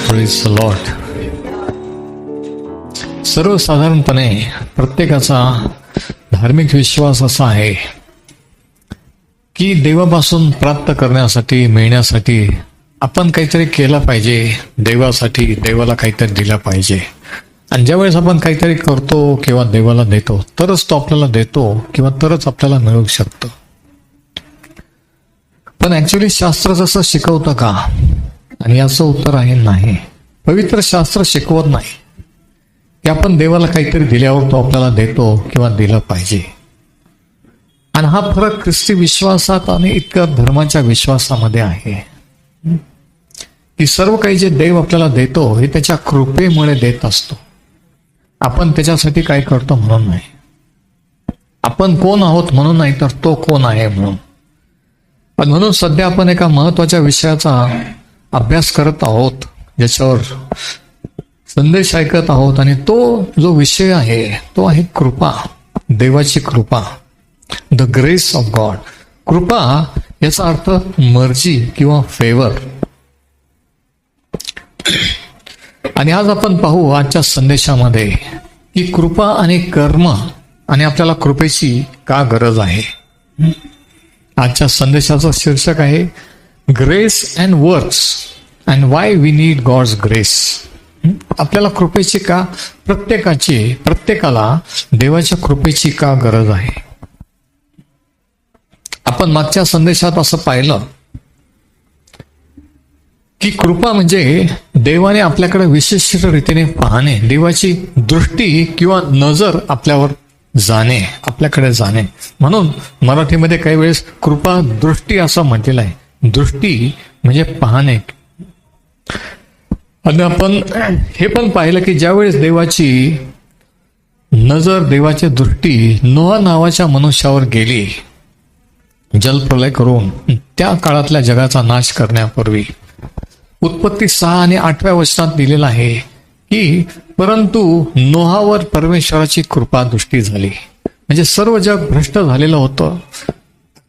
Praise the Lord. सर्वसाधारणपणे प्रत्येकाचा धार्मिक विश्वास असा आहे की देवापासून प्राप्त करण्यासाठी मिळण्यासाठी आपण काहीतरी केलं पाहिजे, देवासाठी देवाला काहीतरी दिलं पाहिजे. आणि ज्यावेळेस आपण काहीतरी करतो किंवा देवाला देतो तरच तो आपल्याला देतो किंवा तरच आपल्याला मिळू शकतं. पण ऍक्च्युली शास्त्र जसं शिकवतं का? आणि याचं उत्तर आहे नाही. पवित्र शास्त्र शिकवत नाही की आपण देवाला काहीतरी दिल्यावर तो आपल्याला देतो किंवा दिलं पाहिजे. आणि हा फरक ख्रिस्ती विश्वासात आणि इतक्या धर्माच्या विश्वासामध्ये आहे की सर्व काही जे देव आपल्याला देतो हे त्याच्या कृपेमुळे देत असतो. आपण त्याच्यासाठी काय करतो म्हणून नाही, आपण कोण आहोत म्हणून नाही, तर तो कोण आहे म्हणून. पण म्हणून सध्या आपण एका महत्वाच्या विषयाचा अभ्यास करत आहोत, ज्याच्यावर संदेश ऐकत आहोत. आणि तो जो विषय आहे तो आहे कृपा, देवाची कृपा, द ग्रेस ऑफ गॉड. कृपा याचा अर्थ मर्जी किंवा फेवर. आणि आज आपण पाहू आजच्या संदेशामध्ये की कृपा आणि कर्म आणि आपल्याला कृपेची का गरज आहे. आजच्या संदेशाचं शीर्षक आहे grace and works and why we need God's grace. आपल्याला कृपेची का, प्रत्येकाला देवाच्या कृपेची का गरज आहे. आपण मागच्या संदेशात असं पाहिलं की कृपा म्हणजे देवाने आपल्याकडे विशिष्ट रीतीने पाहणे, देवाची दृष्टी किंवा नजर आपल्यावर जाणे, आपल्याकडे जाणे. म्हणून मराठीमध्ये काही वेळेस कृपा दृष्टी असं म्हटलेलं आहे. दृष्टी म्हणजे पाहणे. आणि आपण हे पण पाहिलं की ज्यावेळेस देवाची नजर, देवाची दृष्टी नोहा नावाच्या मनुष्यावर गेली जलप्रलय करून, त्या काळातल्या जगाचा नाश करण्यापूर्वी, उत्पत्ती 6 आणि 8व्या वचनात दिलेलं आहे की परंतु नोहावर परमेश्वराची कृपा दृष्टी झाली. म्हणजे सर्व जग भ्रष्ट झालेलं होतं.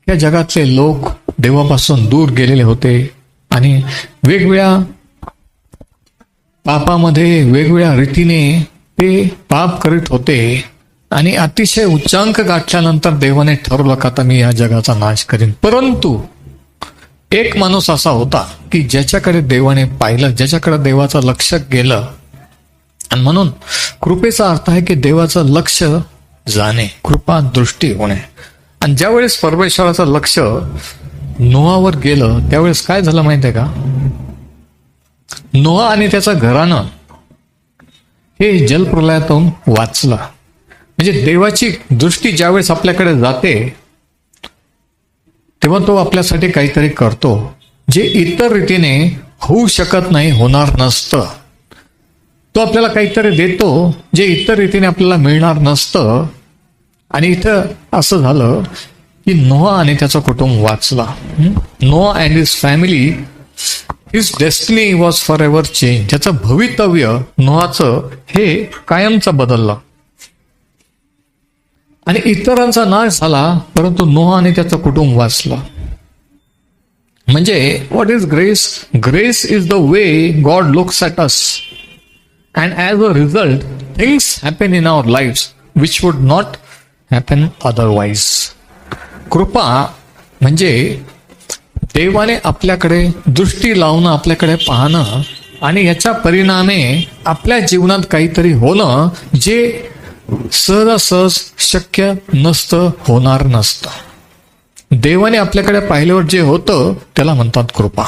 या जगातले लोक देवापासून दूर गेलेले होते आणि वेगवेगळ्या पापामध्ये वेगवेगळ्या रीतीने ते पाप करीत होते. आणि अतिशय उच्चांक गाठल्यानंतर देवाने ठरवलं का आता मी या जगाचा नाश करीन. परंतु एक माणूस असा होता की ज्याच्याकडे देवाने पाहिलं, ज्याच्याकडे देवाचं लक्ष गेलं. आणि म्हणून कृपेचा अर्थ आहे की देवाचं लक्ष जाणे, कृपा दृष्टी होणे. आणि ज्यावेळेस परमेश्वराचं लक्ष नोहावर गेलं त्यावेळेस काय झालं माहिती आहे का? नोहा आणि त्याचं घराणं हे जलप्रलयातून वाचलं. म्हणजे देवाची दृष्टी ज्यावेळेस आपल्याकडे जाते तेव्हा तो आपल्यासाठी काहीतरी करतो जे इतर रीतीने होऊ शकत नाही, होणार नसतं. तो आपल्याला काहीतरी देतो जे इतर रीतीने आपल्याला मिळणार नसतं. आणि इथं असं झालं की नोहा आणि त्याचं कुटुंब वाचला. Noah and his family, his destiny was forever change. त्याचं भवितव्य नोहाचं हे कायमचं बदललं. आणि इतरांचा नाश झाला परंतु नोहा आणि त्याचं कुटुंब वाचलं. म्हणजे what is grace? Grace is the way God looks at us and as a result things happen in our lifes which would not happen otherwise. कृपा म्हणजे देवाने आपल्याकडे दृष्टी लावणं, आपल्याकडे पाहणं आणि याच्या परिणामे आपल्या जीवनात काहीतरी होणं जे सहजासहज शक्य नसतं, होणार नसतं. देवाने आपल्याकडे पाहिल्यावर जे होतं त्याला म्हणतात कृपा.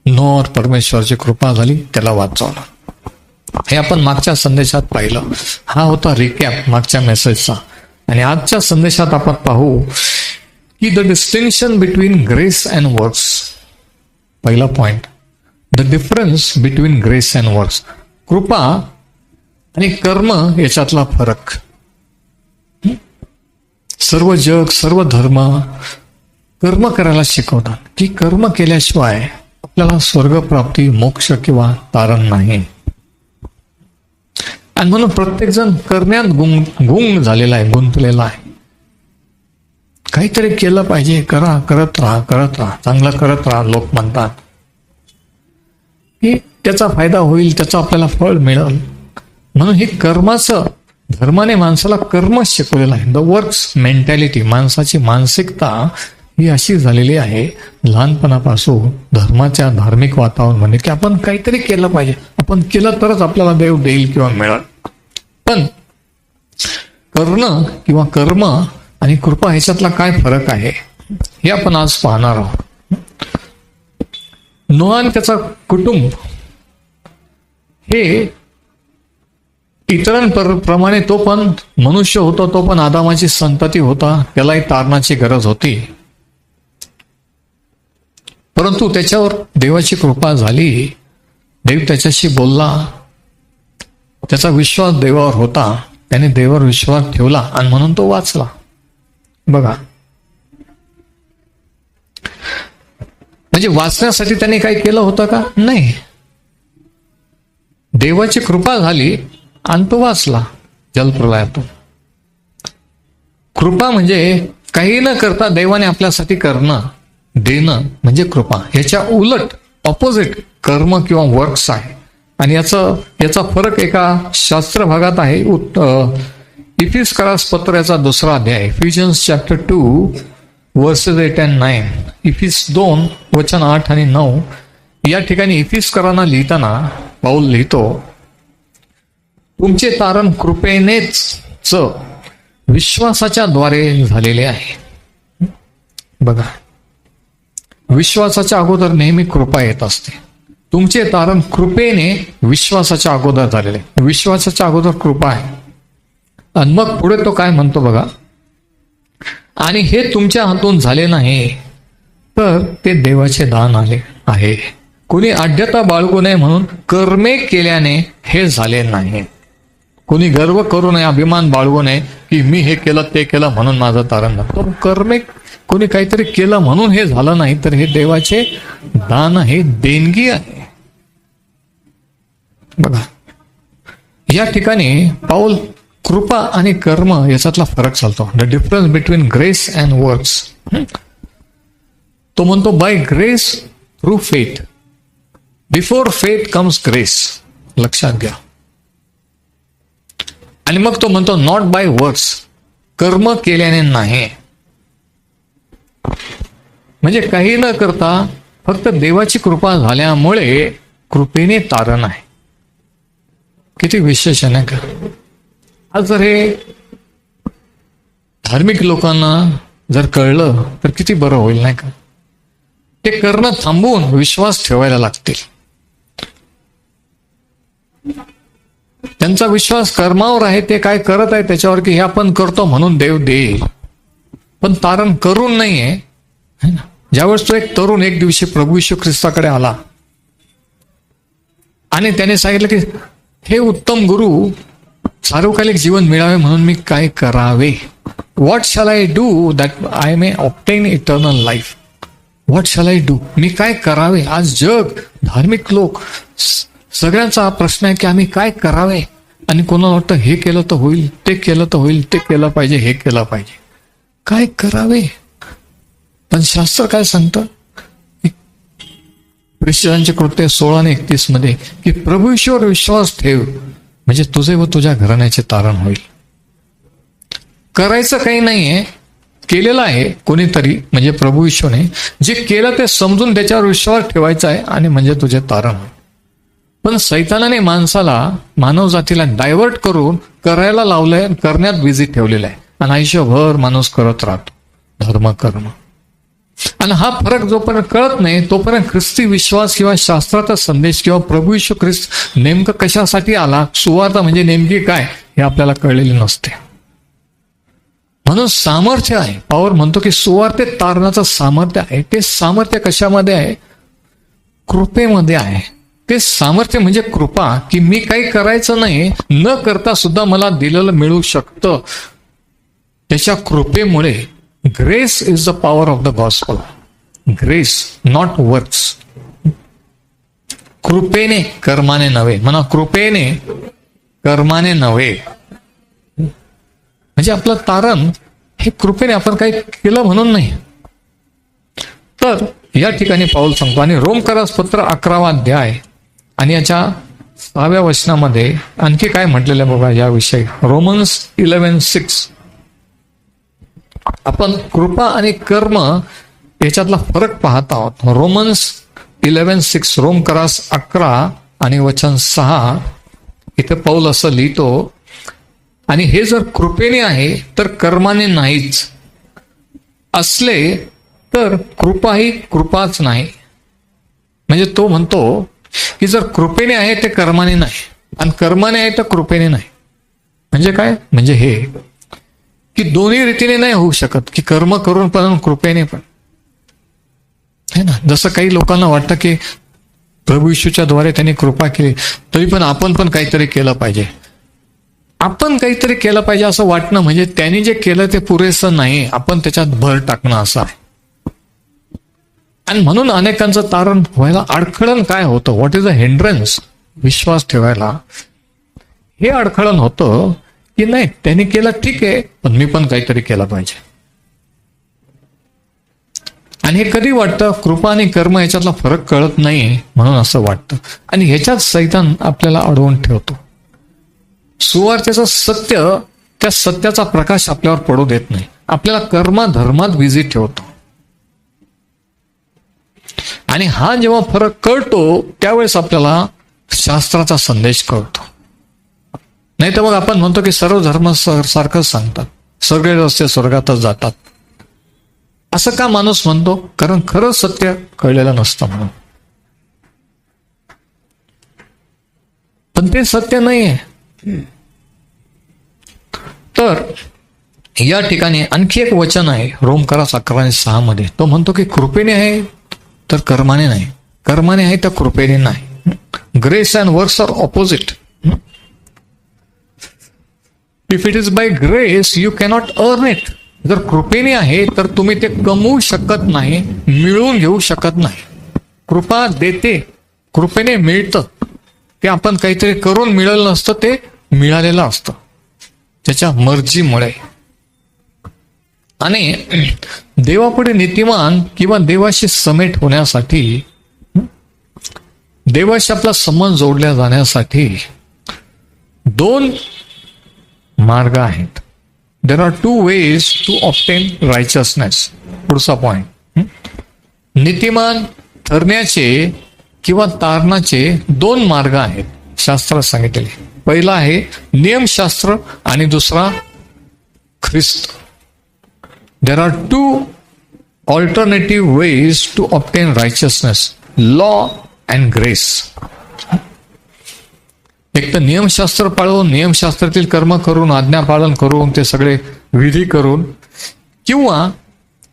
नोहावर परमेश्वराची कृपा झाली, त्याला वाचवलं. हे आपण मागच्या संदेशात पाहिलं. हा होता रिकॅप मागच्या मेसेजचा. आणि आजच्या संदेशात आपण पाहू की the distinction between grace and works. पहिला point, the difference between grace and works. कृपा आणि कर्म याच्यातला फरक. सर्व जग, सर्व धर्म कर्म करायला शिकवतात की कर्म केल्याशिवाय आपल्याला स्वर्गप्राप्ती, मोक्ष किंवा तारण नाही. आणि म्हणून प्रत्येकजण करण्यात गुंग झालेला आहे, गुंतलेला आहे. काहीतरी केलं पाहिजे, करत राहा, चांगलं करत राहा. लोक म्हणतात की त्याचा फायदा होईल, त्याचं आपल्याला फळ मिळेल. म्हणून हे कर्माचं, धर्माने माणसाला कर्मच शिकवलेलं आहे. द वर्क्स मेंटॅलिटी, माणसाची मानसिकता ही अशी झालेली आहे लहानपणापासून धर्माच्या धार्मिक वातावरणामध्ये की आपण काहीतरी केलं पाहिजे, आपण केलं तरच आपल्याला देव देईल किंवा मिळेल. पण कर्ण किंवा कर्म आणि कृपा ह्याच्यातला काय फरक आहे हे आपण आज पाहणार आहोत. नोह आणि त्याचा कुटुंब हे इतरांप्रमाणे तो पण मनुष्य होता, तो पण आदामाची संतती होता, त्यालाही तारणाची गरज होती. परंतु त्याच्यावर देवाची कृपा झाली, देव त्याच्याशी बोलला, त्याचा विश्वास देवावर होता, त्याने देवावर विश्वास ठेवला आणि म्हणून तो वाचला. बघा, म्हणजे वाचण्यासाठी त्याने काही केलं होतं का? नाही. देवाची कृपा झाली आणि तो वाचला जलप्रलयातून. कृपा म्हणजे काही न करता देवाने आपल्यासाठी करणं, देणं म्हणजे कृपा. याच्या उलट ऑपोजिट कर्म किंवा वर्क्स आहे. आणि याचा फरक एका शास्त्र भागात आहे. इफिसकरास पत्र याचा 2रा अध्याय, इफिशियन्स चॅप्टर 2 वर्सेस 8 and 9. इफिस 2 वचन 8 आणि 9 या ठिकाणी इफिसकरांना लिहिताना पाऊल लिहितो, तुमचे तारण कृपेनेच विश्वासाच्या द्वारे झालेले आहे. बघा, विश्वासाच्या अगोदर नेहमी कृपा येत असते. तुमचे तारण कृपेने विश्वासाच्या अगोदर झालेले, विश्वासाच्या अगोदर कृपा आहे. आणि मग पुढे तो काय म्हणतो बघा, आणि हे तुमच्या हातून झाले नाही तर ते देवाचे दान आले आहे. कोणी आढ्यता बाळगू नये म्हणून कर्मे केल्याने हे झाले नाही. कोणी गर्व करू नये, अभिमान बाळगू नये की मी हे केलं ते केलं म्हणून माझं तारण झालं. तो कर्मे कोणी काहीतरी केलं म्हणून हे झालं नाही, तर हे देवाचे दान आहे, देणगी आहे. बघा, या ठिकाणी पाऊल कृपा आणि कर्म याच्यातला फरक चालतो. The difference between grace and works. तो म्हणतो by grace through faith, before faith comes grace. लक्षात घ्या. आणि मग तो म्हणतो नॉट बाय वर्क्स, कर्म केल्याने नाही. म्हणजे काही न करता फक्त देवाची कृपा झाल्यामुळे कृपेने तारण आहे. किती विशेष आहे ना का? आज जर हे धार्मिक लोकांना जर कळलं तर किती बरं होईल नाही का? ते करणं थांबवून विश्वास ठेवायला लागतील. त्यांचा विश्वास कर्मावर आहे, ते काय करत आहे त्याच्यावर की हे आपण करतो म्हणून देव देईल, पण तारण करून नाहीये है ना. ज्यावेळेस तो एक तरुण एक दिवशी प्रभू येशू ख्रिस्ताकडे आला आणि त्याने सांगितलं की हे उत्तम गुरु, सार्वकालिक जीवन मिळावे म्हणून मी काय करावे? What shall I do that I may obtain eternal life? What shall I do? मी काय करावे? आज जग, धार्मिक लोक सगळ्यांचा हा प्रश्न आहे की आम्ही काय करावे. आणि कोणाला वाटतं हे केलं तर होईल, ते केलं तर होईल, ते केलं पाहिजे, हे केलं पाहिजे. काय करावे? पण शास्त्र काय सांगतं? प्रेषितांचे कृत्य 16 आणि 31 मध्ये की प्रभू येशूवर विश्वास ठेव म्हणजे तुझे व तुझ्या घराण्याचे तारण होईल. करायचं काही नाहीये, केलेलं आहे कोणीतरी म्हणजे प्रभू येशूने. जे केलं ते समजून त्याच्यावर विश्वास ठेवायचा आहे आणि म्हणजे तुझे तारण होईल. पण सैतानाने माणसाला, मानव जातीला डायव्हर्ट करून करायला लावलंय, करण्यात बिझी ठेवलेलं आहे आणि आयुष्यभर माणूस करत राहतो धर्म कर्म. आणि हा फरक जोपर्यंत कळत नाही तोपर्यंत ख्रिस्ती विश्वास किंवा शास्त्राचा संदेश किंवा प्रभू येशू ख्रिस्त नेमकं कशासाठी आला, सुवार्ता म्हणजे नेमकी काय हे आपल्याला कळलेले नसते. म्हणून सामर्थ्य आहे. पॉवर म्हणतो की सुवार्तेत तारणाचं सामर्थ्य आहे. ते सामर्थ्य कशामध्ये आहे? कृपेमध्ये आहे. ते सामर्थ्य म्हणजे कृपा, की मी काही करायचं नाही, न करता सुद्धा मला दिलेलं मिळू शकतं त्याच्या कृपेमुळे. Grace is the power of the gospel. Grace not works. कृपेने कर्माने नव्हे. म्हणा कृपेने कर्माने नव्हे. म्हणजे आपलं तारण हे कृपेने, आपण काही केलं म्हणून नाही. तर या ठिकाणी पाऊल सांगतो आणि रोमकरास पत्र 11 अध्याय आणि याच्या 6व्या वचनामध्ये आणखी काय म्हटलेलं आहे बघा याविषयी. रोमन्स 11:6. आपण कृपा आणि कर्म याच्यातला फरक पाहत आहोत. रोमन्स 11:6, रोमकरास 11 आणि वचन 6. इथे पौल असं लिहितो, आणि हे जर कृपेने आहे तर कर्माने नाहीच असले तर कृपा ही कृपाच नाही. म्हणजे तो म्हणतो की जर कृपेने आहे ते कर्माने नाही, आणि कर्माने आहे तर कृपेने नाही. म्हणजे काय? म्हणजे हे की दोन्ही रीतीने नाही होऊ शकत, की कर्म करून पण कृपेने पण, है ना. जसं काही लोकांना वाटतं की प्रभू येशूच्या द्वारे त्यांनी कृपा केली, तरी पण आपण पण काहीतरी केलं पाहिजे. आपण काहीतरी केलं पाहिजे असं वाटणं म्हणजे त्यांनी जे केलं ते पुरेसं नाही, आपण त्याच्यात भर टाकणं असं आहे. आणि म्हणून अनेकांचं तारण व्हायला अडखळण काय होतं? What is a hindrance? विश्वास ठेवायला हे अडखळण होतं की नाही त्यांनी केलं ठीक आहे, पण मी पण काहीतरी केलं पाहिजे. आणि हे कधी वाटतं? कृपा आणि कर्म याच्यातला फरक कळत नाही म्हणून असं वाटतं, आणि ह्याच्यात सैतान आपल्याला अडवून ठेवतो. सुवार्तेचं सत्य, त्या सत्याचा प्रकाश आपल्यावर पडू देत नाही, आपल्याला कर्मधर्मात बिझी ठेवतो. आणि हा जेव्हा फरक कळतो त्यावेळेस आपल्याला शास्त्राचा संदेश कळतो. नाही तर मग आपण म्हणतो की सर्व धर्म सारखंच सांगतात, सगळे रस्ते स्वर्गातच जातात. असं का माणूस म्हणतो? कारण खरं सत्य कळलेलं नसतं म्हणून. पण ते सत्य नाही आहे. तर या ठिकाणी आणखी एक वचन आहे रोमकरास 11:6 मध्ये. तो म्हणतो की कृपेने आहे तर कर्माने नाही, कर्माने आहे तर कृपेने नाही. Grace and works are opposite. If it is by grace you cannot earn it. जर कृपेने आहे तर तुम्ही ते कमवू शकत नाही, मिळवून घेऊ शकत नाही. कृपा देते, कृपेने मिळतं. ते आपण काहीतरी करून मिळालं नसतं, ते मिळालेलं असतं त्याच्या मर्जीमुळे. आणि देवापुढे नीतिमान किंवा देवाशी समेट होण्यासाठी, देवाशी आपला संबंध जोडल्या जाण्यासाठी 2 मार्ग आहेत. There are 2 ways to obtain righteousness. पुढचा पॉइंट, नीतिमान ठरण्याचे किंवा तारणाचे 2 मार्ग आहेत शास्त्रात सांगितलेले. पहिला आहे नियमशास्त्र आणि दुसरा ख्रिस्त. There are 2 alternative ways to obtain righteousness, law and grace. एक तर नियमशास्त्र पाळून, नियमशास्त्रातील कर्म करून, आज्ञा पालन करून, ते सगळे विधी करून, किंवा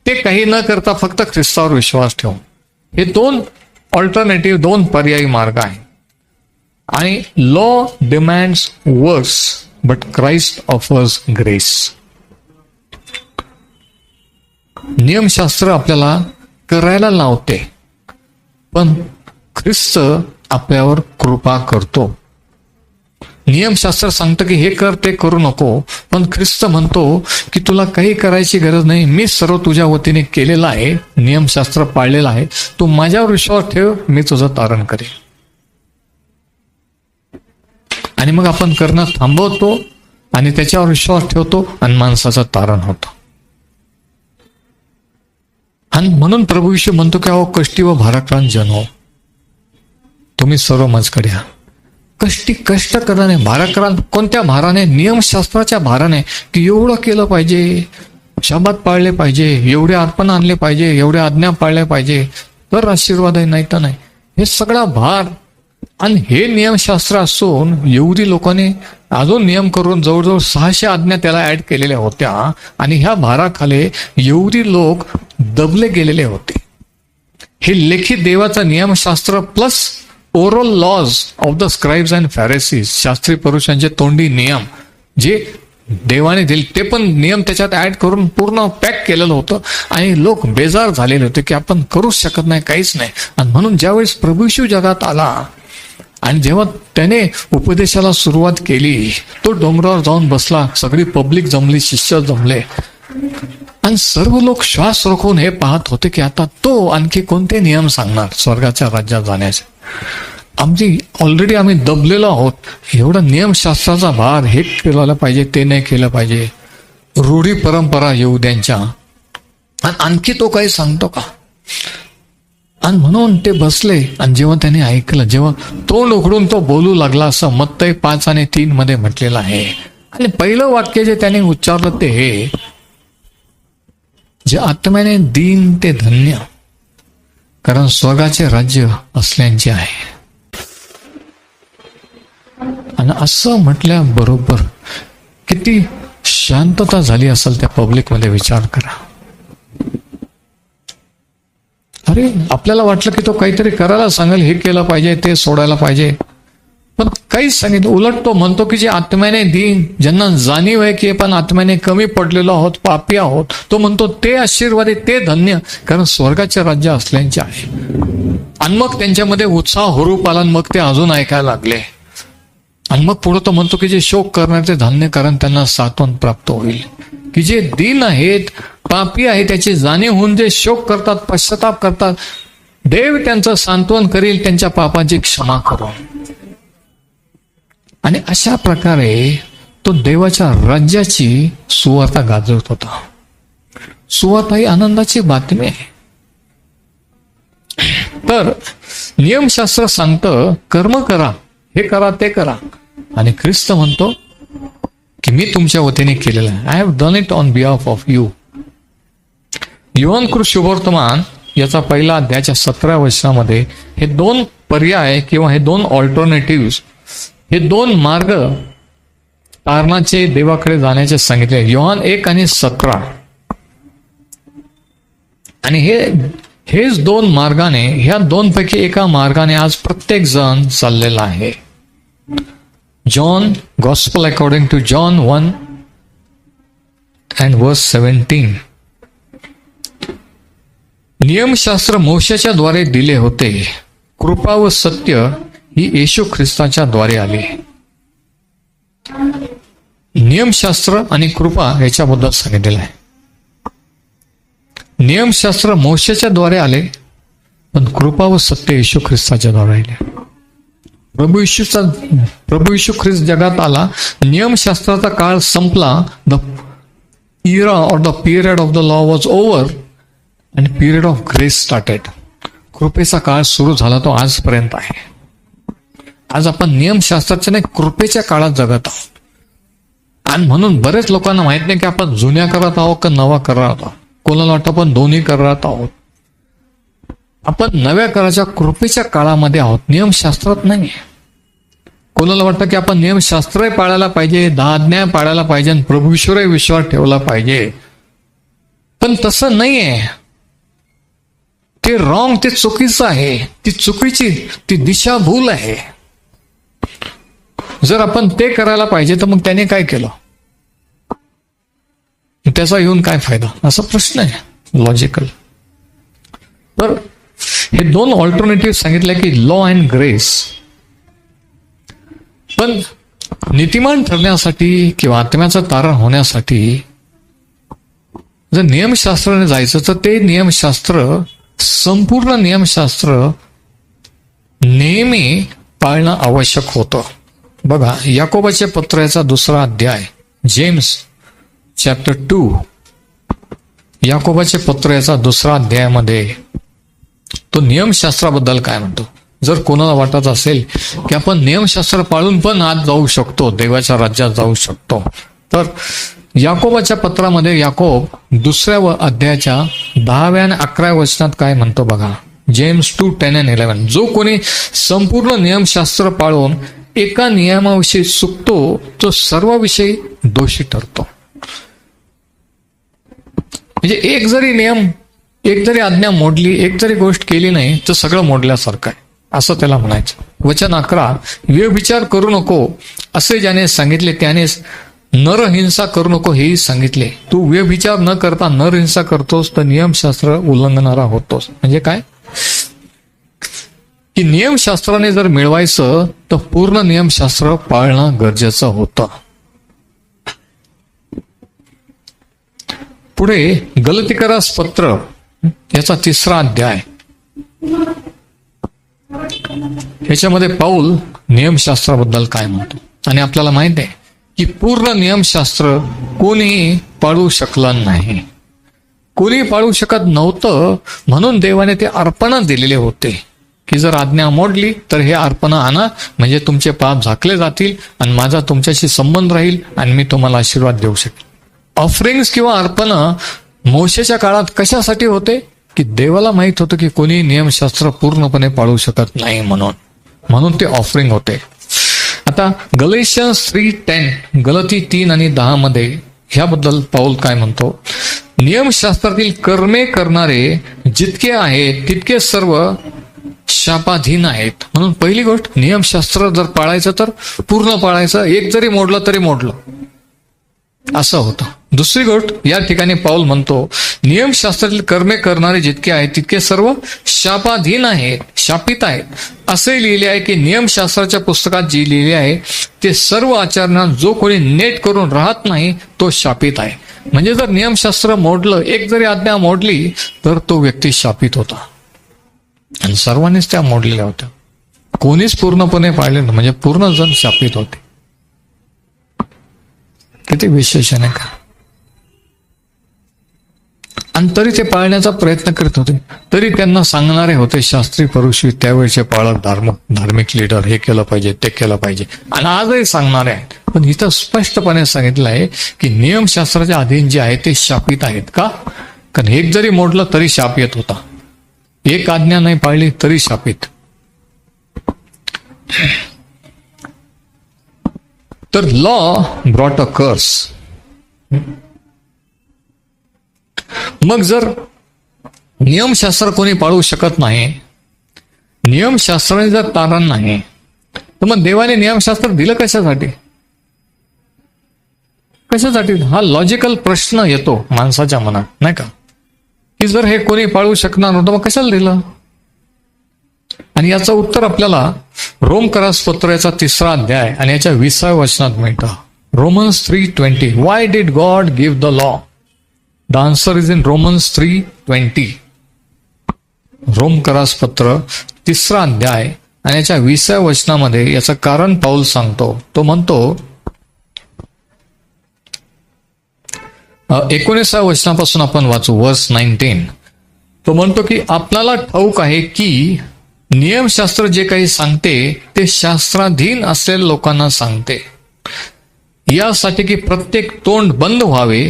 ते काही न करता फक्त ख्रिस्तावर विश्वास ठेवून. हे 2 ऑल्टरनेटिव्ह, 2 पर्यायी मार्ग आहेत. आणि law demands works but Christ offers grace. नियमशास्त्र आपल्याला करायला लावते, पण ख्रिस्त आपल्यावर कृपा करतो. नियमशास्त्र सांगतं की हे कर, ते करू नको, पण ख्रिस्त म्हणतो की तुला काही करायची गरज नाही, मी सर्व तुझ्या वतीने केलेलं आहे, नियमशास्त्र पाळलेलं आहे, तू माझ्यावर विश्वास ठेव, मी तुझं तारण करेन. आणि मग आपण करणं थांबवतो आणि त्याच्यावर विश्वास ठेवतो आणि माणसाचं तारण होतं. आणि म्हणून प्रभू येशू म्हणतो की अहो कष्टी व भाराक्रांत जन हो, तुम्ही सर्व माझकडे या. कष्ट करणारे, भाराक्रांत कोणत्या भाराने? नियमशास्त्राच्या भाराने, की एवढं केलं पाहिजे, शब्दात पाळले पाहिजे, एवढे अर्पण आणले पाहिजे, एवढ्या आज्ञा पाळल्या पाहिजे तर आशीर्वाद आहे, नाही तर नाही. हे सगळा भार. आणि हे नियमशास्त्र असून एवढी लोकांनी अजून नियम करून जवळजवळ 600 आज्ञा त्याला ऍड केलेल्या होत्या, आणि ह्या भाराखाली एवढी लोक दबले गेलेले होते. हे लेखी देवाचं नियमशास्त्र plus oral laws of the scribes and Pharisees, शास्त्री पुरुषांचे तोंडी नियम जे देवाने दिले, ते पण नियम त्याच्यात ऍड करून पूर्ण पॅक केलेलं होतं. आणि लोक बेजार झालेले होते की आपण करूच शकत नाही, काहीच नाही. आणि म्हणून ज्यावेळेस प्रभू येशू जगात आला आणि जेव्हा त्याने उपदेशाला सुरुवात केली, तो डोंगरावर जाऊन बसला, सगळी पब्लिक जमली, शिष्य जमले, आणि सर्व लोक श्वास रोखून हे पाहत होते की आता तो आणखी कोणते नियम सांगणार स्वर्गाच्या राज्यात जाण्याचे. आमची ऑलरेडी आम्ही दबलेलो आहोत. एवढा नियमशास्त्राचा भार, हे केलं पाहिजे, ते नाही केलं पाहिजे, रूढी परंपरा यहुद्यांच्या, आणि आणखी तो काही सांगतो का? आणि म्हणून ते बसले. आणि जेव्हा त्याने ऐकलं, जेव्हा तोंड उघडून तो बोलू लागला, असं मत्तई 5:3 मध्ये म्हटलेलं आहे. आणि पहिलं वाक्य जे त्याने उच्चारलं ते हे, जे आत्म्याने दीन ते धन्य, कारण स्वर्गाचे राज्य असल्यांचे आहे. आणि असं म्हटल्याबरोबर किती शांतता झाली असेल त्या पब्लिकमध्ये, विचार करा. अरे आपल्याला वाटलं की तो काहीतरी करायला सांगेल, हे केलं पाहिजे, ते सोडायला पाहिजे, पण काहीच सांगितलं. उलट तो म्हणतो की जे आत्म्याने दीन, ज्यांना जाणीव आहे की आपण आत्म्याने कमी पडलेलो आहोत, पापी आहोत, तो म्हणतो ते आशीर्वादी, ते धन्य, कारण स्वर्गाचे राज्य असल्यांचे आहे. आणि मग त्यांच्यामध्ये उत्साह हुरूप आला, आणि मग ते अजून ऐकायला लागले. आणि मग पुढे तो म्हणतो की जे शोक करणार ते धन्य, कारण त्यांना सांत्वन प्राप्त होईल. की जे दीन आहेत, पापी आहे, त्याची जाणीव होऊन जे शोक करतात, पश्चाताप करतात, देव त्यांचं सांत्वन करील, त्यांच्या पापाची क्षमा करून. आणि अशा प्रकारे तो देवाच्या राज्याची सुवार्ता गाजवत होता. सुवार्ता ही आनंदाची बातमी आहे. तर नियमशास्त्र सांगतं कर्म करा, हे करा, ते करा, आणि ख्रिस्त म्हणतो की मी तुमच्या वतीने केलेलं आहे. I have done it on behalf of you. योहान शुभवर्तमान याचा पहिला अध्यायाच्या 17व्या वचनामध्ये हे दोन पर्याय किंवा हे दोन ऑल्टरनेटिव्ह, हे दोन मार्ग तारणाचे देवाकडे जाण्याचे सांगितले. योहान 1 आणि 17. आणि हेच दोन मार्गाने, ह्या दोनपैकी एका मार्गाने आज प्रत्येक जण चाललेला आहे. John gospel according to John 1 and verse 17. नियमशास्त्र मोशेच्या द्वारे दिले होते, कृपा व सत्य ही येशू ख्रिस्ताच्या द्वारे आली. नियमशास्त्र आणि कृपा याच्याबद्दल सांगितलेलं आहे. नियमशास्त्र मोशेच्या द्वारे आले, पण कृपा व सत्य येशू ख्रिस्ताच्या द्वारे आले. प्रभू येशू ख्रिस्त जगात आला, नियमशास्त्राचा काळ संपला, the era or the period of the law was over and period of grace started. कृपेचा काळ सुरू झाला, तो आजपर्यंत आहे. आज आपण नियमशास्त्राच्या नाही, कृपेच्या काळात जगत आहोत. आणि म्हणून बरेच लोकांना माहित नाही की आपण जुन्या करत आहोत का नवा करत आहोत. कोणाला वाटतं आपण दोन्ही करत आहोत. आपण नव्या कराच्या कृपेच्या काळामध्ये आहोत, नियमशास्त्रात नाही. कोणाला वाटतं की आपण नियमशास्त्रही पाळायला पाहिजे, 10 आज्ञा पाळायला पाहिजे, आणि प्रभू ईश्वरही विश्वास ठेवला पाहिजे, पण तसं नाहीये. ते रॉंग, ते चुकीचं आहे, ती चुकीची, ती दिशा भूल आहे. जर आपण ते करायला पाहिजे तर मग त्याने काय केलं, त्याचा येऊन काय फायदा, असा प्रश्न आहे लॉजिकल. तर हे दोन ऑल्टरनेटिव्ह सांगितले की लॉ अँड ग्रेस. पण नीतिमान ठरण्यासाठी किंवा आत्म्याचं तारण होण्यासाठी जर नियमशास्त्राने जायचं तर ते नियमशास्त्र, संपूर्ण नियमशास्त्र नेहमी पाळणं आवश्यक होतं. बघा याकोबाच्या पत्राचा 2रा अध्याय, जेम्स चॅप्टर 2, याकोबाच्या पत्राचा 2रा अध्यायामध्ये तो नियमशास्त्राबद्दल काय म्हणतो. जर कोणाला वाटत असेल की आपण नियमशास्त्र पाळून पण आत जाऊ शकतो, देवाच्या राज्यात जाऊ शकतो, तर याकोबाच्या पत्रामध्ये याकोब 2ऱ्या अध्यायाच्या 10व्या आणि 11व्या वचनात काय म्हणतो बघा. James 2:10 and 11. जो कोणी संपूर्ण नियमशास्त्र पाळून एका नियमाविषयी चुकतो तो सर्वाविषयी दोषी ठरतो. म्हणजे एक जरी आज्ञा मोडली, एक जरी गोष्ट केली नाही तर सगळं मोडल्यासारखं आहे, असं त्याला म्हणायचं. वचन 11, व्यभिचार करू नको असे ज्याने सांगितले त्यानेच नरहिंसा करू नको हेही सांगितले. तू व्यभिचार न करता नरहिंसा करतोस तर नियमशास्त्र उल्लंघनारा होतोस. म्हणजे काय की नियमशास्त्राने जर मिळवायचं तर पूर्ण नियमशास्त्र पाळणं गरजेचं होतं. पुढे गलतीकरास पत्र याचा 3रा अध्याय, ह्याच्यामध्ये पाऊल नियमशास्त्राबद्दल काय म्हणतो. आणि आपल्याला माहित आहे की पूर्ण नियमशास्त्र कोणीही पाळू शकलं नाही, कोणी पाळू शकत नव्हतं. म्हणून देवाने ते अर्पण दिलेले होते की जर आज्ञा मोडली तर हे अर्पण आणा, म्हणजे तुमचे पाप झाकले जातील आणि माझा तुमच्याशी संबंध राहील आणि मी तुम्हाला आशीर्वाद देऊ शकेन. ऑफरिंग्स किंवा अर्पण मोशेच्या काळात कशासाठी होते की देवाला माहित होतं की कोणी नियमशास्त्र पूर्णपणे पाळू शकत नाही, म्हणून ते ऑफरिंग होते. आता गलेशियन्स 3:10, गलती 3 आणि 10 मध्ये ह्याबद्दल पाऊल काय म्हणतो. नियमशास्त्रातील कर्मे करणारे जितके आहेत तितके सर्व शापाधीन आहेत. म्हणून पहिली गोष्ट, नियमशास्त्र जर पाळायचं तर पूर्ण पाळायचं, एक जरी मोडलं तरी मोडलं असं होतं. दुसरी गोष्ट, या ठिकाणी पाऊल म्हणतो नियमशास्त्रातील कर्मे करणारे जितके आहेत तितके सर्व शापाधीन आहेत, शापित आहेत. असे लिहिले आहे की नियमशास्त्राच्या पुस्तकात जे लिहिले आहे ते सर्व आचरणात जो कोणी नेट करून राहत नाही तो शापित आहे. म्हणजे जर नियमशास्त्र मोडलं, एक जरी आज्ञा मोडली तर तो व्यक्ती शापित होता. आणि सर्वांनीच त्या मोडलेल्या होत्या, कोणीच पूर्णपणे पाळले नाही, म्हणजे पूर्ण जण शापित होते. किती विशेषण आहे का. आणि तरी ते पाळण्याचा प्रयत्न करत होते. तरी त्यांना सांगणारे होते शास्त्री परुषी, त्यावेळेचे पाळक, धार्मिक लीडर, हे केलं पाहिजे ते केलं पाहिजे, आणि आजही सांगणारे आहेत. पण इथं स्पष्टपणे सांगितलं आहे की नियमशास्त्राच्या अधीन जे आहे ते शापित आहेत. का? कारण एक जरी मोडलं तरी शाप येत होता, एक आज्ञा नाही पाळली तरी शापित. तर लॉ ब्रॉट अ कर्स. मग जर नियमशास्त्र कोणी पाळू शकत नाही, नियमशास्त्राने जर तारण नाही, तर मग देवाने नियमशास्त्र दिलं कशासाठी? कशासाठी? हा लॉजिकल प्रश्न येतो माणसाच्या मनात, नाही का, की जर हे कोणी पाळू शकणार नव्हतं मग कशाला दिलं? आणि याचं उत्तर आपल्याला रोमकरास पत्र याचा 3रा अध्याय आणि याच्या 20व्या वचनात मिळतं. Romans 3:20. Why did God give the law? The answer is in Romans 3:20. रोमकरास पत्र 3रा अध्याय आणि याच्या 20व्या वचनामध्ये याचं कारण पाऊल सांगतो. तो म्हणतो 19व्या वचनापासून आपण वाचू, वर्स 19. तो म्हणतो की आपल्याला ठाऊक आहे की नियमशास्त्र जे काही सांगते ते शास्त्राधीन असलेल्या लोकांना सांगते, यासाठी की प्रत्येक तोंड बंद व्हावे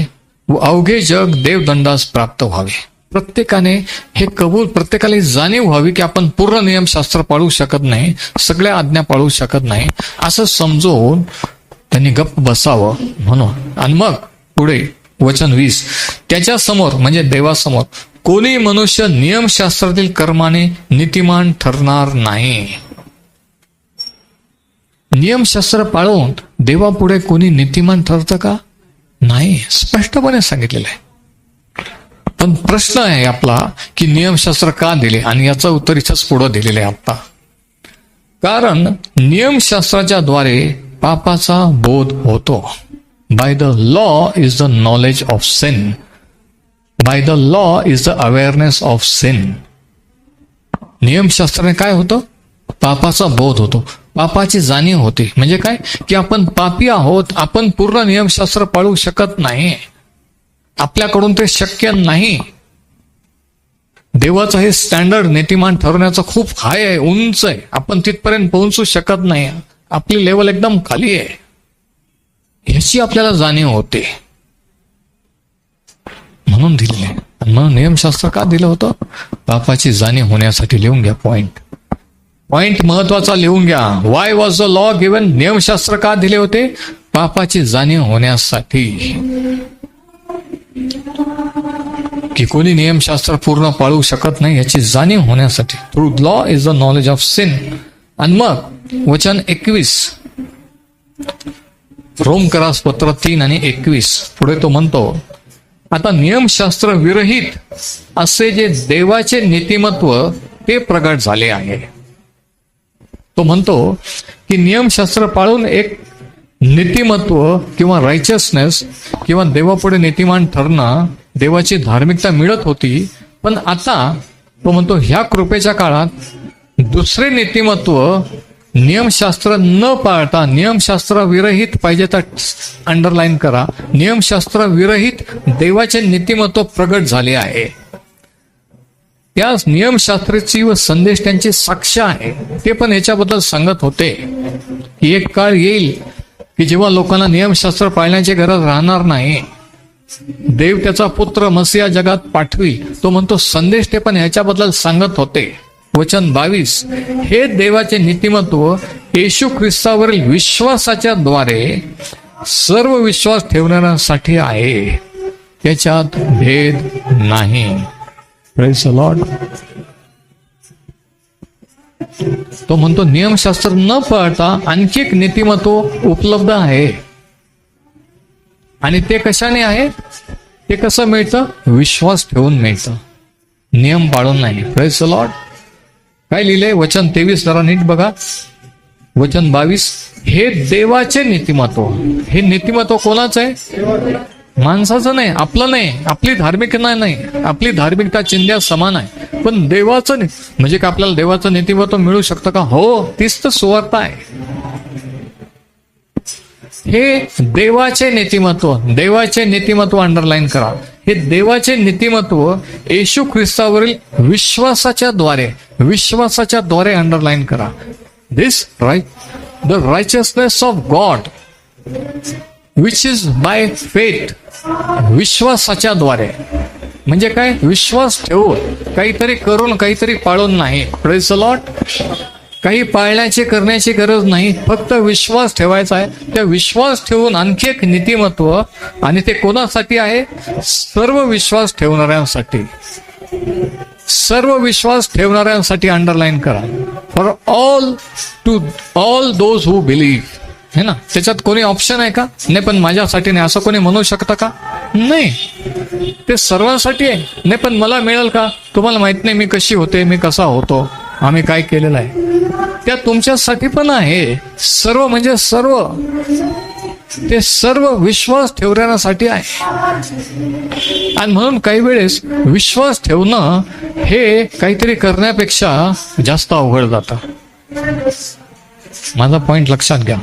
व अवघे जग देवदंडास प्राप्त व्हावे. प्रत्येकाने हे प्रत्येकाला जाणीव व्हावी की आपण पूर्ण नियमशास्त्र पाळू शकत नाही, सगळ्या आज्ञा पाळू शकत नाही, असं समजून त्यांनी गप्प बसावं म्हणून. आणि मग पुढे वचन 20, त्याच्या समोर म्हणजे देवासमोर कोणी मनुष्य नियमशास्त्रातील कर्माने नीतिमान ठरणार नाही. नियमशास्त्र पाळून देवापुढे कोणी नीतिमान ठरतं का? नाही, स्पष्टपणे सांगितलेलं आहे. पण प्रश्न आहे आपला की नियमशास्त्र का दिले, आणि याचं उत्तर इथंच पुढं दिलेलं आहे आता. कारण नियमशास्त्राच्या द्वारे पापाचा बोध होतो. By the law is the knowledge of sin. By the law is the awareness of sin. नियमशास्त्राने काय होतं? पापाचा बोध होतो, पापाची जाणीव होते. म्हणजे काय की आपण पापी आहोत, आपण पूर्ण नियमशास्त्र पाळू शकत नाही, आपल्याकडून ते शक्य नाही. देवाचं हे स्टँडर्ड नीतिमान ठरवण्याचं खूप हाय आहे, उंच आहे, आपण तिथपर्यंत पोहोचू शकत नाही, आपली लेवल एकदम खाली आहे, ह्याची आपल्याला जाणीव होते. म्हणून दिलेले. आणि म्हणून नियमशास्त्र का दिलं होतं? पापाची जाणीव होण्यासाठी. लिहून घ्या पॉइंट महत्वाचा लिहून घ्या. Why was the law given? नियमशास्त्र का दिले होते? पापाची जाणीव होण्यासाठी. की कोणी नियमशास्त्र पूर्ण पाळू शकत नाही याची जाणीव होण्यासाठी. Through law is the knowledge of cin. आणि मग वचन 21, रोमकरास पत्र 3 आणि 21 पुढे तो म्हणतो, आता नियमशास्त्र विरहित असे जे देवाचे नीतिमत्व ते प्रगट झाले आहे. तो म्हणतो की नियमशास्त्र पाळून एक नीतिमत्व किंवा रायचियसनेस किंवा देवापुढे नीतिमान ठरणं, देवाची धार्मिकता मिळत होती. पण आता तो म्हणतो ह्या कृपेच्या काळात दुसरे नीतिमत्व नियमशास्त्र न पाळता, नियमशास्त्र विरहित, पाहिजे तर अंडरलाईन करा, नियमशास्त्र विरहित देवाचे नीतिमत्व प्रगट झाले आहे. त्या नियमशास्त्राची व संदेश त्यांची साक्ष आहे. ते पण याच्याबद्दल सांगत होते की एक काळ येईल की जेव्हा लोकांना नियमशास्त्र पाळण्याची गरज राहणार नाही. देव त्याचा पुत्र मसीहा जगात पाठवी, तो म्हणतो संदेश. ते पण ह्याच्याबद्दल सांगत होते. वचन 22, हे देवाचे नीतिमत्व येशू ख्रिस्तावरील विश्वासाच्या द्वारे सर्व विश्वास ठेवणाऱ्यांसाठी आहे, त्याच्यात भेद नाही. Praise the Lord. तो म्हणतो नियमशास्त्र न पाळता आणखी एक नीतिमत्व उपलब्ध आहे. आणि ते कशाने आहे? ते कसं मिळतं? विश्वास ठेवून मिळतं, नियम पाळून नाही. Praise the Lord. काय लिहिलंय? वचन 23 जरा नीट बघा. वचन 22, हे देवाचे नीतिमत्व. हे नीतिमत्व कोणाचं आहे? माणसाचं नाही, आपलं नाही, आपली धार्मिकता नाही. आपली धार्मिकता चिंध्या समान आहे, पण देवाचं नाही. म्हणजे का आपल्याला देवाचं नीतिमत्व मिळू शकतं का? हो, तीच तर सुवार्ता आहे. हे देवाचे नीतिमत्व, देवाचे नीतिमत्व अंडरलाईन करा. हे देवाचे नीतिमत्व येशू ख्रिस्तावरील विश्वासाच्या द्वारे अंडरलाईन करा. This right, the righteousness of God which is by faith. विश्वासाच्या द्वारे म्हणजे काय? विश्वास ठेवून, काहीतरी करून, काहीतरी पाळून नाही. Praise the Lord. काही पाळण्याची करण्याची गरज नाही, फक्त विश्वास ठेवायचा आहे. त्या विश्वास ठेवून आणखी एक नीतिमत्व, आणि ते कोणासाठी आहे? सर्व विश्वास ठेवणाऱ्यांसाठी. सर्व विश्वास ठेवणाऱ्यांसाठी अंडरलाईन करा. For all those who believe. है ना? त्याच्यात कोणी ऑप्शन आहे का? नाही, पण माझ्यासाठी नाही असं कोणी म्हणू शकतं का? नाही, ते सर्वांसाठी आहे. नाही, पण मला मिळेल का? तुम्हाला माहित नाही मी कशी होते, मी कसा होतो, आम्ही काय केलेलं आहे. त्या तुमच्यासाठी पण आहे. सर्व म्हणजे सर्व, ते सर्व विश्वास ठेवण्यासाठी आहे. आणि म्हणून काही वेळेस विश्वास ठेवणं हे काहीतरी करण्यापेक्षा जास्त अवघड जातं. माझा पॉइंट लक्षात घ्या.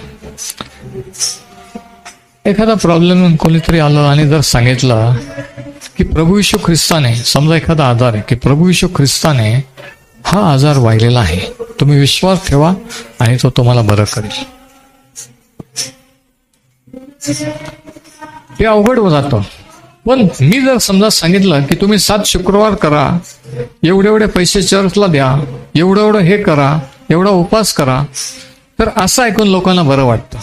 एखादा प्रॉब्लेम कोणीतरी आलं आणि जर सांगितलं की प्रभू येशू ख्रिस्ताने, समजा एखादा आजार आहे, की प्रभू येशू ख्रिस्ताने हा आजार वाहिलेला आहे, तुम्ही विश्वास ठेवा आणि तो तुम्हाला बरं करेल. ते अवघड होत जातं. पण मी जर समजा सांगितलं की तुम्ही 7 शुक्रवार करा, एवढे पैसे चर्चला द्या, एवढं हे करा, एवढा उपवास करा, तर असं ऐकून लोकांना बरं वाटतं.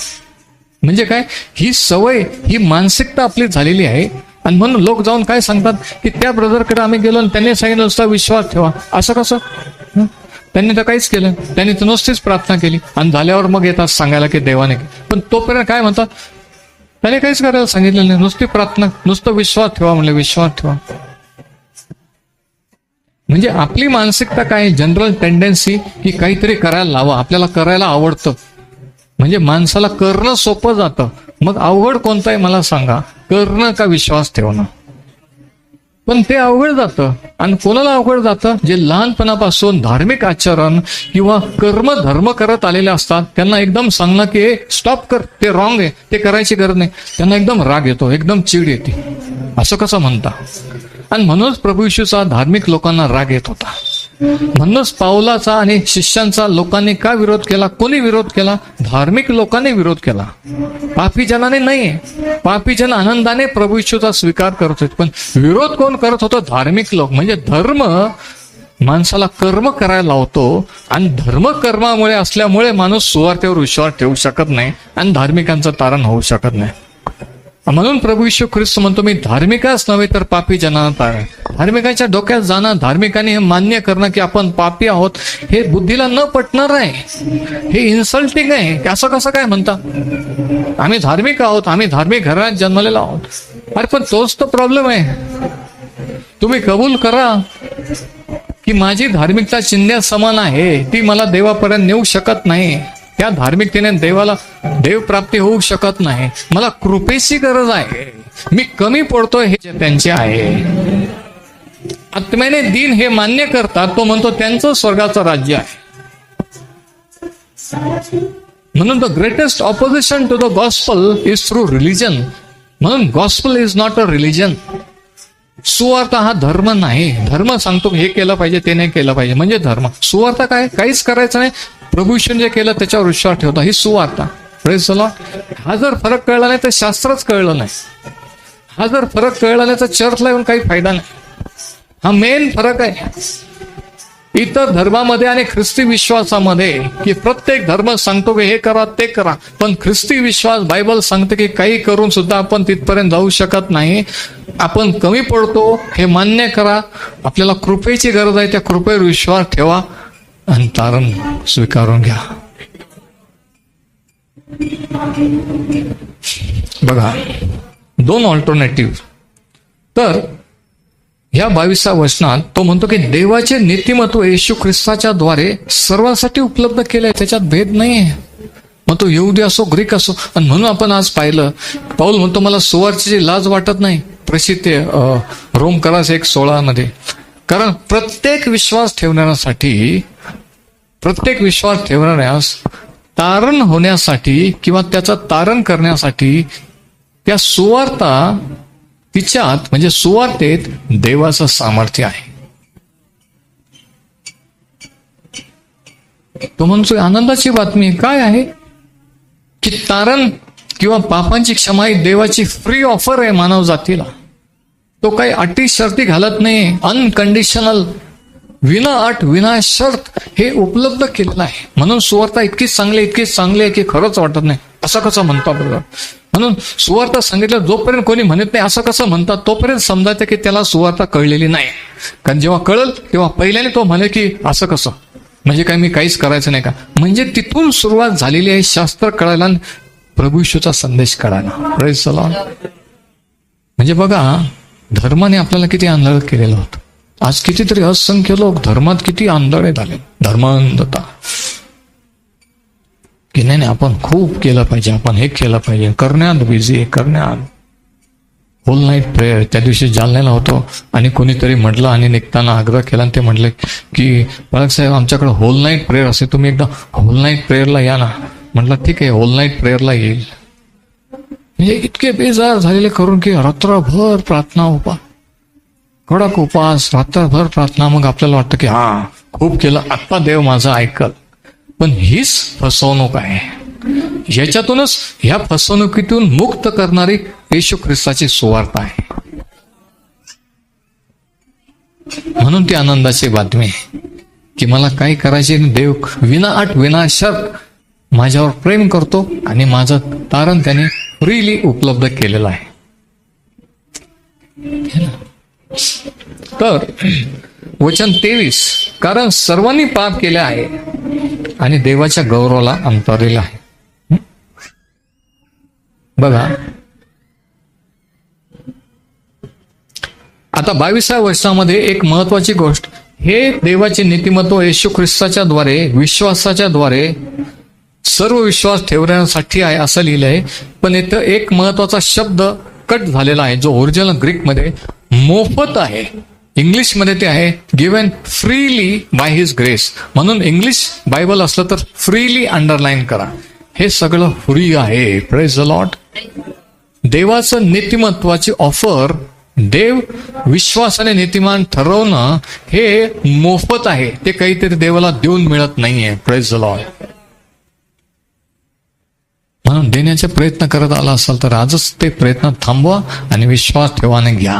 म्हणजे काय? ही सवय, ही मानसिकता आपली झालेली आहे. आणि म्हणून लोक जाऊन काय सांगतात की त्या ब्रदरकडे आम्ही गेलो आणि त्यांनी सांगितलं नुसता विश्वास ठेवा. असं कसं? त्यांनी तर काहीच केलं, त्यांनी तर नुसतीच प्रार्थना केली आणि झाल्यावर मग येतात सांगायला की देवाने. पण तोपर्यंत काय म्हणतात? त्याने काहीच करायला सांगितलं नाही, नुसती प्रार्थना, नुसतं विश्वास ठेवा म्हणले, विश्वास ठेवा. म्हणजे आपली मानसिकता काय? जनरल टेंडन्सी की काहीतरी करायला लावा, आपल्याला करायला आवडतं. म्हणजे माणसाला करणं सोपं जातं. मग अवघड कोणतं आहे मला सांगा? करणं का विश्वास ठेवणं? पण ते अवघड जातं. आणि कोणाला अवघड जातं? जे लहानपणापासून धार्मिक आचरण किंवा कर्म धर्म करत आलेले असतात, त्यांना एकदम सांगणं की हे स्टॉप कर, ते रॉंग आहे, ते करायची गरज नाही, त्यांना एकदम राग येतो, एकदम चिड येते. असं कसं म्हणता? आणि म्हणूनच प्रभू येशूचा धार्मिक लोकांना राग येत होता. म्हणूनच पावलाचा आणि शिष्यांचा लोकांनी का विरोध केला? कोणी विरोध केला? धार्मिक लोकांनी विरोध केला, पापी जनाने नाही. पापी जन आनंदाने प्रभू येशूचा स्वीकार करत होते, पण विरोध कोण करत होतं? धार्मिक लोक. म्हणजे धर्म माणसाला कर्म करायला लावतो, आणि धर्म कर्मामुळे असल्यामुळे माणूस सुवार्तेवर विश्वास ठेवू शकत नाही आणि धार्मिकांचं तारण होऊ शकत नाही. म्हणून प्रभू येशू ख्रिस्त म्हणतो, मी धार्मिकाच नव्हे तर पापी जनांना तारण. धार्मिकाच्या डोक्यात जाणं, धार्मिकाने हे मान्य करणं की आपण पापी आहोत, हे बुद्धीला न पटणार आहे. हे इन्सल्टिंग आहे. असं कसं काय म्हणता? आम्ही धार्मिक आहोत, आम्ही धार्मिक घरात जन्मलेलो आहोत. अरे पण तोच तो प्रॉब्लेम आहे. तुम्ही कबूल करा की माझी धार्मिकता चिंध्या समान आहे, ती मला देवापर्यंत नेऊ शकत नाही. त्या धार्मिकतेने देव प्राप्ती होऊ शकत नाही. मला कृपेची गरज आहे, मी कमी पडतोय, हे त्यांचे आहे. आत्म्याने दिन हे मान्य करतात, तो म्हणतो त्यांचं स्वर्गाचं राज्य आहे. म्हणून the greatest opposition to the gospel is through religion. म्हणून gospel is not a religion. सुवार्ता हा धर्म नाही. धर्म सांगतो हे केलं पाहिजे, ते नाही केलं पाहिजे म्हणजे धर्म. सुवार्ता काय? काहीच करायचं नाही, प्रभू येशूने जे केलं त्याच्यावर विश्वास ठेवता, ही सुवार्ता. Praise the Lord. हा जर फरक कळला नाही तर शास्त्रच कळलं नाही. हा जर फरक कळला नाही तर चर्चला येऊन काही फायदा नाही. हा मेन फरक आहे इतर धर्मामध्ये आणि ख्रिस्ती विश्वासामध्ये, की प्रत्येक धर्म सांगतो की हे करा ते करा, पण ख्रिस्ती विश्वास बायबल सांगते की काही करून सुद्धा आपण तिथपर्यंत जाऊ शकत नाही. आपण कमी पडतो हे मान्य करा. आपल्याला कृपेची गरज आहे, त्या कृपेवर विश्वास ठेवा आणि तारण स्वीकारून घ्या. बघा, दोन ऑल्टरनेटिव्ह. तर ह्या 22व्या वचनात तो म्हणतो की देवाचे नीतिमत्व येशू ख्रिस्ताच्या द्वारे सर्वांसाठी उपलब्ध केलंय, त्याच्यात भेद नाहीये. मग तो यहुदी असो ग्रीक असो. आणि म्हणून आपण आज पाहिलं, पाऊल म्हणतो मला सुवार्तेची लाज वाटत नाही, प्रसिद्ध रोमकरास 1:16 कारण प्रत्येक विश्वास ठेवणाऱ्यास तारण होण्यासाठी किंवा त्याचं तारण करण्यासाठी त्या सुवार्ता तिच्यात म्हणजे सुवार्तेत देवाचं सामर्थ्य आहे. तो म्हणतोय आनंदाची बातमी काय आहे की तारण किंवा पापांची क्षमा ही देवाची फ्री ऑफर आहे मानव जातीला. तो काही अटी शर्ती घालत नाही, अनकंडिशनल, विना अट विना शर्त हे उपलब्ध केलेलं आहे. म्हणून सुवार्ता इतकीच चांगली आहे की खरंच वाटत नाही असं कसं म्हणतो बरोबर. म्हणून सुवार्ता सांगितलं जोपर्यंत कोणी म्हणत नाही असं कसं म्हणतात, तोपर्यंत समजायचं की त्याला सुवार्ता कळलेली नाही. कारण जेव्हा कळल तेव्हा पहिल्याने तो म्हणे की असं कसं म्हणजे काय, मी काहीच करायचं नाही का. म्हणजे तिथून सुरुवात झालेली आहे शास्त्र कळायला, प्रभू येशूचा संदेश कळायला. Praise the Lord. म्हणजे बघा, धर्माने आपल्याला किती आंधळ केलेलं होतं. आज कितीतरी असंख्य लोक धर्मात किती आंधळे झाले. धर्मांधता की नाही आपण खूप केलं पाहिजे, आपण हे केलं पाहिजे, करण्यात बिझी, करण्यात. होल नाईट प्रेयर त्या दिवशी जालन्याला होतो आणि कोणीतरी म्हटलं आणि निघताना आग्रह केला आणि ते म्हटले की बाळक साहेब आमच्याकडे होल नाईट प्रेयर असते, तुम्ही एकदा होल नाईट प्रेयरला या ना. म्हटलं ठीक आहे, होल नाईट प्रेयरला येईल. म्हणजे इतके बेजार झालेले करून की रात्रभर प्रार्थना, कडक उपास, रात्रभर प्रार्थना. मग आपल्याला वाटतं की हा खूप केलं, आत्ता देव माझं ऐकल. पण हीच फसवणूक आहे. याच्यातूनच, ह्या फसवणुकीतून मुक्त करणारी येशू ख्रिस्ताची सुवार्ता आहे. म्हणून ती आनंदाची बातमी आहे की मला काही करायचे, देव विना अट विना शर्त माझ्यावर प्रेम करतो आणि माझं तारण त्याने फ्रीली उपलब्ध केलेलं आहे. तर वचन 23, कारण सर्वांनी पाप केले आहे आणि देवाच्या गौरवाला अंतरलेला आहे. बघा, आता 22व्या वर्षामध्ये एक महत्वाची गोष्ट, हे देवाचे नीतिमत्व येशू ख्रिस्ताच्या द्वारे, विश्वासाच्या द्वारे सर्व विश्वास ठेवण्यासाठी आहे असं लिहिलंय. पण इथं एक महत्वाचा शब्द कट झालेला आहे जो ओरिजिनल ग्रीकमध्ये मोफत आहे. इंग्लिशमध्ये ते आहे given freely by his grace. म्हणून इंग्लिश बायबल असलं तर फ्रीली अंडरलाईन करा, हे सगळं फ्री आहे. Praise the Lord. देवाचं नीतिमत्वाची ऑफर, देव विश्वासाने नीतिमान ठरवणं हे मोफत आहे. ते काहीतरी देवाला देऊन मिळत नाहीये. Praise the Lord. म्हणून देण्याचे प्रयत्न करत आला असाल तर आजच ते प्रयत्न थांबवा आणि विश्वास ठेवाने घ्या.